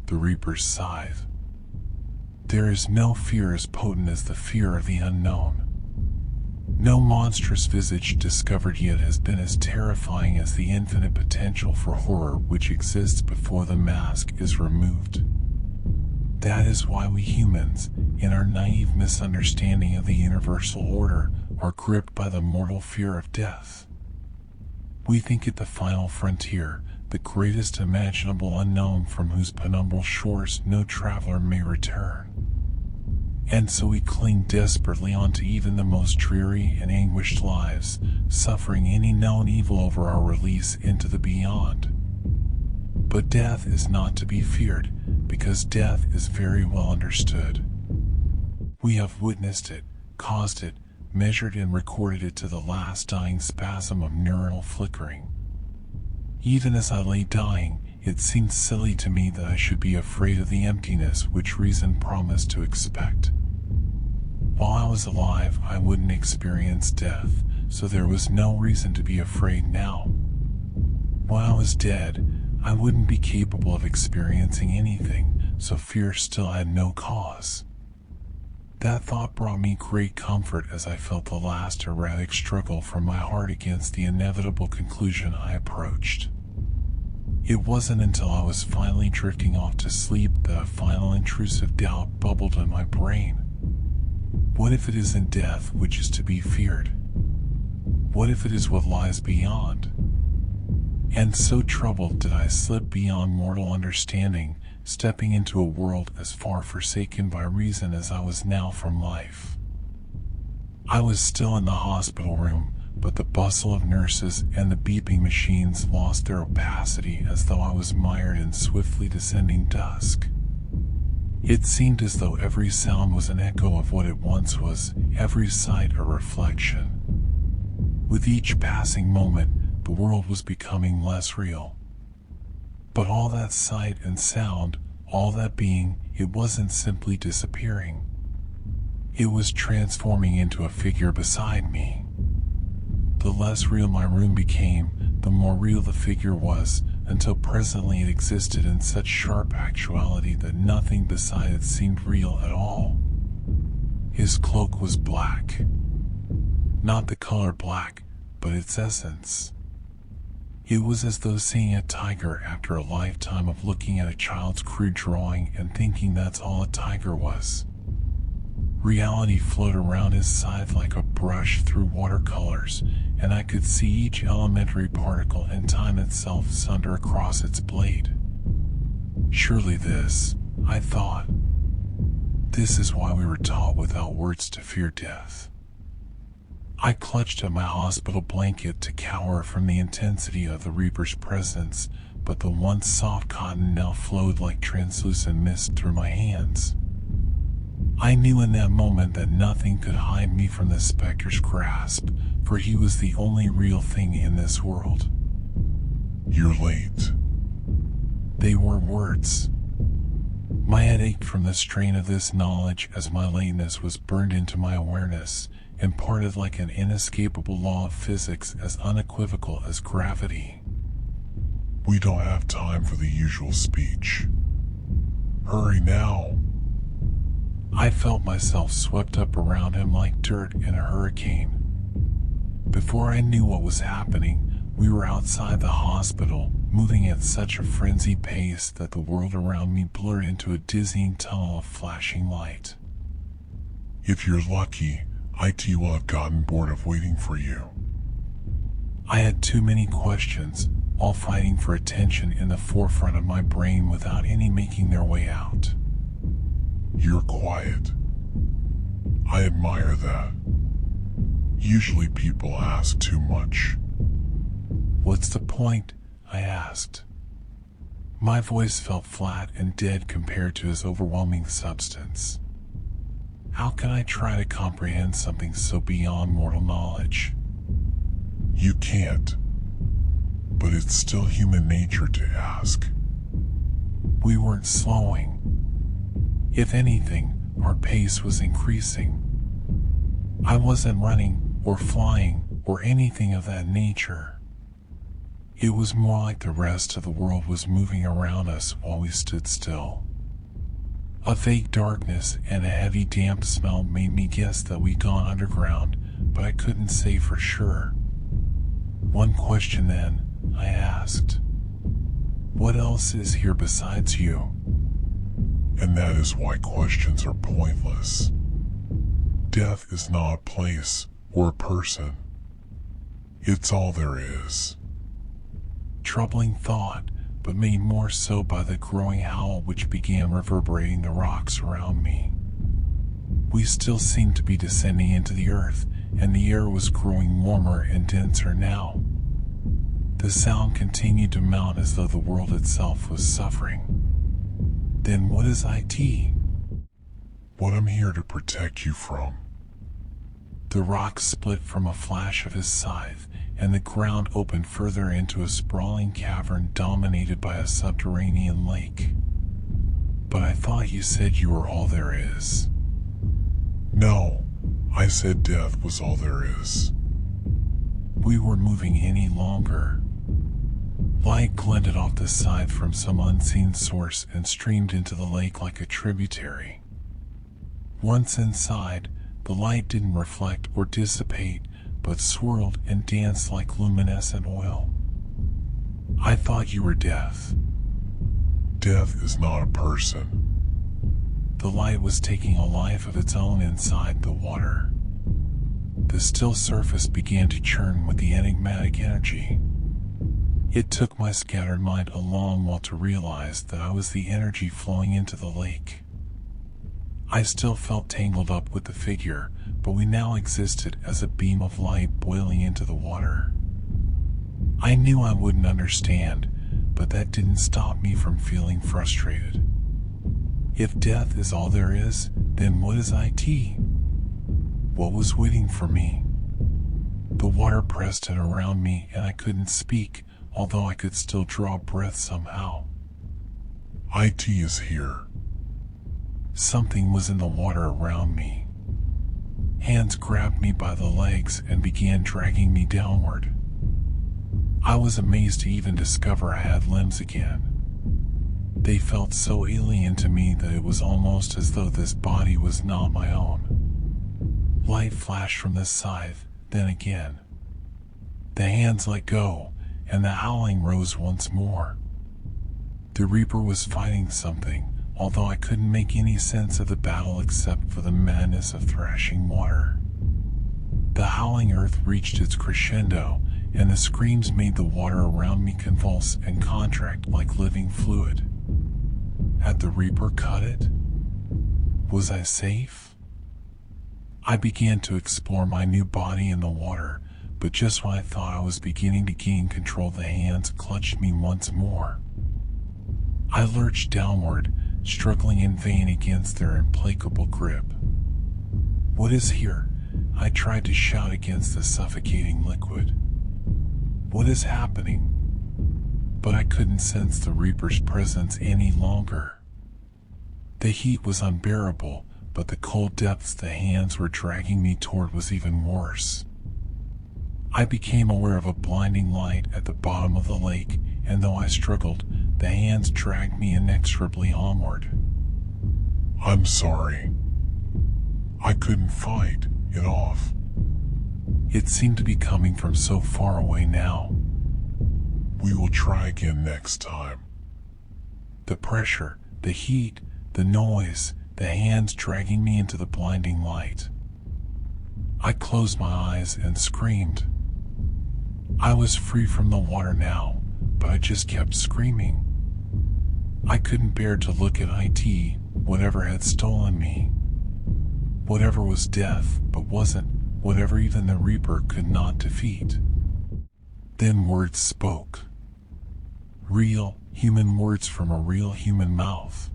the Reaper's Scythe. There is no fear as potent as the fear of the unknown. No monstrous visage discovered yet has been as terrifying as the infinite potential for horror which exists before the mask is removed. That is why we humans, in our naive misunderstanding of the universal order, are gripped by the mortal fear of death. We think it the final frontier, the greatest imaginable unknown from whose penumbral shores no traveler may return. And so we cling desperately onto even the most dreary and anguished lives, suffering any known evil over our release into the beyond. But death is not to be feared, because death is very well understood. We have witnessed it, caused it, measured and recorded it to the last dying spasm of neuronal flickering. Even as I lay dying, it seemed silly to me that I should be afraid of the emptiness which reason promised to expect. While I was alive, I wouldn't experience death, so there was no reason to be afraid now. While I was dead, I wouldn't be capable of experiencing anything, so fear still had no cause. That thought brought me great comfort as I felt the last erratic struggle from my heart against the inevitable conclusion I approached. It wasn't until I was finally drifting off to sleep that a final intrusive doubt bubbled in my brain. What if it isn't death which is to be feared? What if it is what lies beyond? And so troubled did I slip beyond mortal understanding, stepping into a world as far forsaken by reason as I was now from life. I was still in the hospital room, but the bustle of nurses and the beeping machines lost their opacity as though I was mired in swiftly descending dusk. It seemed as though every sound was an echo of what it once was, every sight a reflection. With each passing moment, the world was becoming less real. But all that sight and sound, all that being, it wasn't simply disappearing. It was transforming into a figure beside me. The less real my room became, the more real the figure was, until presently it existed in such sharp actuality that nothing beside it seemed real at all. His cloak was black. Not the color black, but its essence. It was as though seeing a tiger after a lifetime of looking at a child's crude drawing and thinking that's all a tiger was. Reality flowed around his scythe like a brush through watercolors, and I could see each elementary particle and time itself sunder across its blade. Surely this, I thought, this is why we were taught without words to fear death. I clutched at my hospital blanket to cower from the intensity of the Reaper's presence, but the once soft cotton now flowed like translucent mist through my hands. I knew in that moment that nothing could hide me from the specter's grasp, for he was the only real thing in this world. "You're late." They were words. My head ached from the strain of this knowledge as my lateness was burned into my awareness, imparted like an inescapable law of physics as unequivocal as gravity. "We don't have time for the usual speech. Hurry now." I felt myself swept up around him like dirt in a hurricane. Before I knew what was happening, we were outside the hospital, moving at such a frenzied pace that the world around me blurred into a dizzying tunnel of flashing light. "If you're lucky, IT will have gotten bored of waiting for you." I had too many questions, all fighting for attention in the forefront of my brain without any making their way out. "You're quiet. I admire that. Usually people ask too much." "What's the point?" I asked. My voice felt flat and dead compared to his overwhelming substance. How can I try to comprehend something so beyond mortal knowledge? "You can't. But it's still human nature to ask." We weren't slowing. If anything, our pace was increasing. I wasn't running or flying or anything of that nature. It was more like the rest of the world was moving around us while we stood still. A vague darkness and a heavy damp smell made me guess that we'd gone underground, but I couldn't say for sure. One question then, I asked. What else is here besides you? And that is why questions are pointless. Death is not a place or a person. It's all there is. Troubling thought, but made more so by the growing howl which began reverberating the rocks around me. We still seemed to be descending into the earth, and the air was growing warmer and denser now. The sound continued to mount as though the world itself was suffering. Then what is IT? What I'm here to protect you from. The rocks split from a flash of his scythe, and the ground opened further into a sprawling cavern dominated by a subterranean lake. But I thought you said you were all there is. No, I said death was all there is. We were moving any longer. Light glinted off the scythe from some unseen source and streamed into the lake like a tributary. Once inside, the light didn't reflect or dissipate, but swirled and danced like luminescent oil. I thought you were death. Death is not a person. The light was taking a life of its own inside the water. The still surface began to churn with the enigmatic energy. It took my scattered mind a long while to realize that I was the energy flowing into the lake. I still felt tangled up with the figure, but we now existed as a beam of light boiling into the water. I knew I wouldn't understand, but that didn't stop me from feeling frustrated. If death is all there is, then what is IT? What was waiting for me? The water pressed in around me and I couldn't speak, although I could still draw breath somehow. IT is here. Something was in the water around me. Hands grabbed me by the legs and began dragging me downward. I was amazed to even discover I had limbs again. They felt so alien to me that it was almost as though this body was not my own. Light flashed from the scythe, then again. The hands let go, and the howling rose once more. The Reaper was fighting something, although I couldn't make any sense of the battle except for the madness of thrashing water. The howling earth reached its crescendo, and the screams made the water around me convulse and contract like living fluid. Had the Reaper cut it? Was I safe? I began to explore my new body in the water, but just when I thought I was beginning to gain control, the hands clutched me once more. I lurched downward, struggling in vain against their implacable grip. What is here? I tried to shout against the suffocating liquid. What is happening? But I couldn't sense the Reaper's presence any longer. The heat was unbearable, but the cold depths the hands were dragging me toward was even worse. I became aware of a blinding light at the bottom of the lake, and though I struggled, the hands dragged me inexorably onward. I'm sorry. I couldn't fight it off. It seemed to be coming from so far away now. We will try again next time. The pressure, the heat, the noise, the hands dragging me into the blinding light. I closed my eyes and screamed. I was free from the water now, but I just kept screaming. I couldn't bear to look at IT, whatever had stolen me. Whatever was death, but wasn't, whatever even the Reaper could not defeat. Then words spoke. Real, human words from a real human mouth.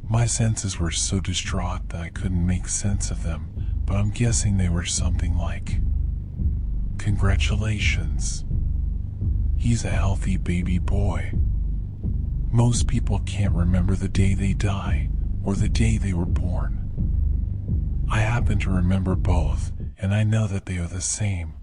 My senses were so distraught that I couldn't make sense of them, but I'm guessing they were something like, "Congratulations. He's a healthy baby boy." Most people can't remember the day they die, or the day they were born. I happen to remember both, and I know that they are the same,